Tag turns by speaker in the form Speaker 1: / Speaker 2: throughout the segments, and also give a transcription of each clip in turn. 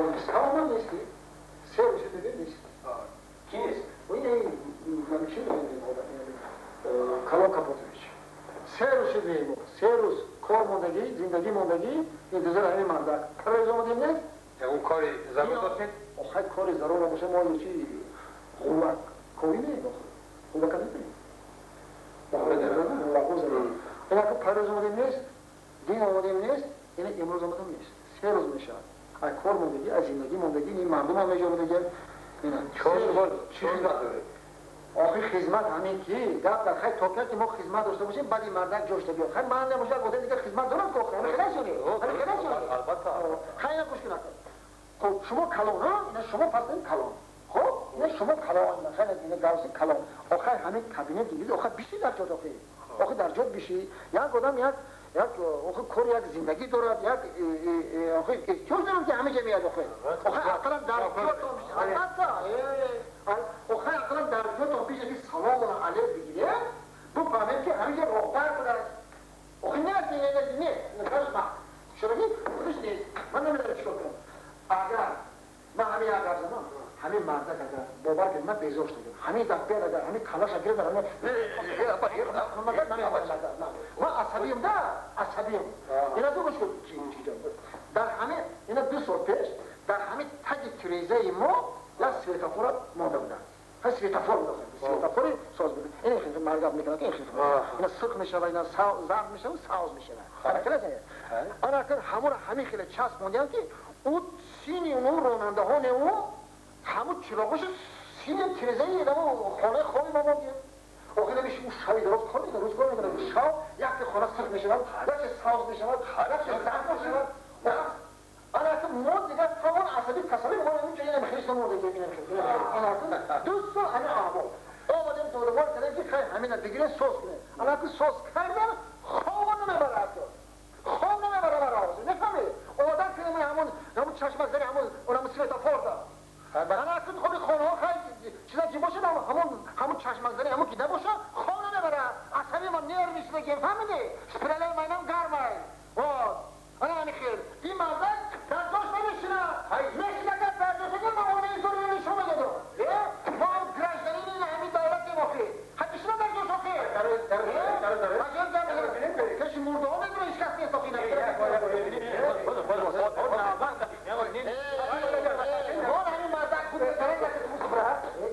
Speaker 1: نیست کامل نیستی سه روشه دیگه نیست
Speaker 2: کی نیست؟
Speaker 1: و این همیشه کلام کپوتویچ سه روشه دیگه سه روز کار موندگی زندگی موندگی انتظار همین مردک کار انجام دادیم نیست
Speaker 2: اون کاری ضرور داشتید؟
Speaker 1: آخه کاری ضرور باشه ما یه چی خوبک کوی نیم خوبک نداریم اینا که پایروز آمدیم نیست دین آمدیم نیست این امروز آمدیم نیست سه روز میشه از کار موندگی از زندگی موندگی این مردم هم میجا موندگی
Speaker 2: چهار چی خدمت داره؟
Speaker 1: آخه خدمت همین کی گفت در خیلی توکل که ما خدمت داشته باشیم بعد این مردک جوشته بیاد خیلی من نمیشه گفته دیگه خدمت دارم که خیلی خیلی شونی
Speaker 2: البته
Speaker 1: خیلی خوش کنه خب شما کلان ها اینا شما پس این کلان خب اینا شما کلان مثلا دیگه گاوسی کلان آخه همین کابینت دیگه آخه بیشی در جا داخل آخه در جا بیشی یک آدم یک آخه کور یک زندگی دارد یک آخه احتیاج دارم که همه جا میاد آخه اقلا در جا تا میشه البته آخه اقلا در جا تا پیش که سلام و علیه بگیره تو فهمید که همه جا راهبر کنه آخه نه نفرش ما شما نیست نیست من نمیدونم چیکار کنم اگر من همین اگر زمان همین مردک اگر باور کنم من بیزار شدم همین دفعه اگر همین کلاش اگر دارم من عصبیم نه عصبیم اینا دو گوش کن چی جان در همین اینا 2 سال پیش در همین تگ کریزه ما یا سویتافور مانده بودن ها سویتافور بودن سویتافوری ساز بودن این خیلی مرگب میکنه این خیلی اینا سرخ میشه و اینا زرد میشه و ساز میشه آن اگر همین خیلی چسب موندیم که او سینی اونو راننده ها نمو همون چراغش سینی کریزه اینا خانه خوابی ما موندیم آخه نمیشه اون شوی درست کار میکنه روز کار میکنه اون شو یک خانه سرخ میشه یک ساز میشه یک زرد میشه آن اگر مود دیگر تمام عصبی کسانی مورد این که این نمیخیست مورد که این نمیخیست آن اگر دوست همه آمدیم دوروار کردیم که خیلی همین بگیره سوز کنه آن اگر سوز کردن خواب نمیبره حتی خواب نمیبره برای آوازه نفهمی آدم که همون چشمک زنی همون سویتافور دار آن اگر خود خانه ها خیلی چیزا که باشه همون چشمک زنی همون که نباشه خواب نمیبره عصبی ما نیر میشه بگیم فهمیدی سپرله مینم گرمه آن خیر این مردک در جاش نمیشینه میشینه که در جاش که ما اونه اینطور نشون بگیدو ما هم گرشترین این همین دولت نماخی میشینه در جاش آخی کشی مرده ها میدونه ایش کس نیست آخی ما همین مردک بود بزنه که تو سفره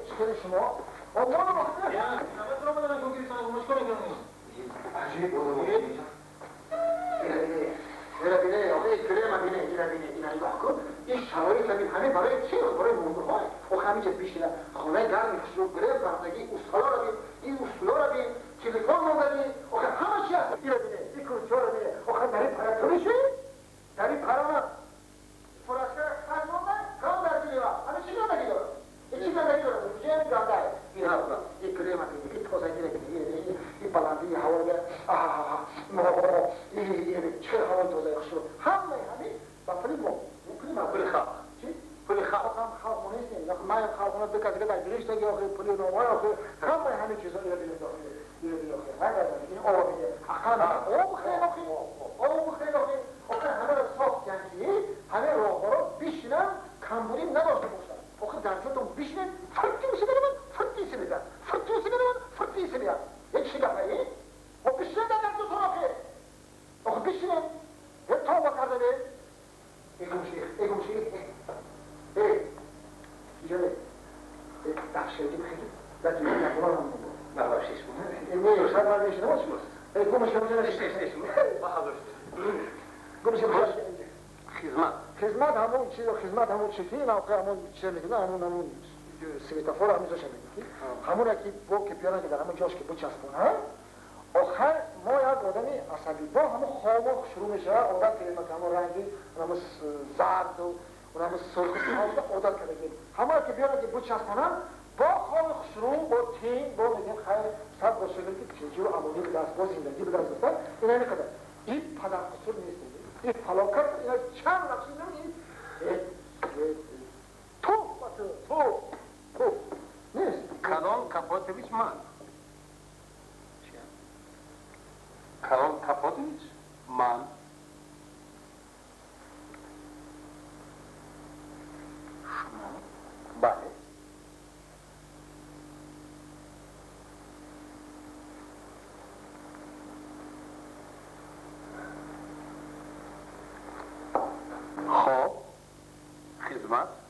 Speaker 1: چی کنی شما؟ ما نماخته عجیب این شرایط همه برای چی؟ برای موضوع های و همیشه بیشتر خانه گرمی خشلو گره برندگی اصلا را بین این اصلا را بین تلفن موندگی و همه چی هست این را بینه این کرچه را بینه و در این پرکتوری شد در این پرامت فرسکر خط مونده کام در جلیوه همه چی گندگی دارد این چی گندگی دارد این گنده این هست این کریم هست این توزنگی نگیده این بلندی هوا رو بره این چه هوا توزنگ خشلو همه با پلی پلی خواب چی؟ پلی خواب هم خواب نیست نه من خواب کنم بکرد که در گریش دیگه آخه پلی نومای آخه همه چیزا رو بیاد داخل این آب میگه آب خیلی آخه همه را صاف کنی همه راه رو بیشنن کمبوری نداشته باشن آخه در جاتون بیشنن فرقی میشه بره من فرقی سی میدن فرقی سی میدن یک شگفه ای و بیشنن در جاتون آخه بیشنن یک تابا کرده به اگم شیخ جانه بخشیدی خیلی لكن نقرأهم
Speaker 2: ما هو شيء اسمه
Speaker 1: المية وصار ما ليش نوصل قوم شو
Speaker 2: ايش اسمه ما حضرت
Speaker 1: قوم شو
Speaker 2: خدمات
Speaker 1: خدمات همون چیزی نه که همون چیزی میگه همون سویتافور همون جاش میگه همون که با که پیاده که همون جاش که با چسبونه آخر ما یک آدمی عصبی با همون خواب شروع میشه عادت کردیم که همون رنگی همون زرد و همون سرخ عادت کردیم همون که پیاده که با چسبونه با خواب شروع با تیم با میگیم خیر صد باشه که چیزی رو عملی به دست با زندگی به دست بستن اینا نمیکنه این پدر قصور نیست این فلاکت اینا چند نقشی نمید تو نیست
Speaker 2: Karol Kapotowicz man. Karol Kapotowicz man. خدمت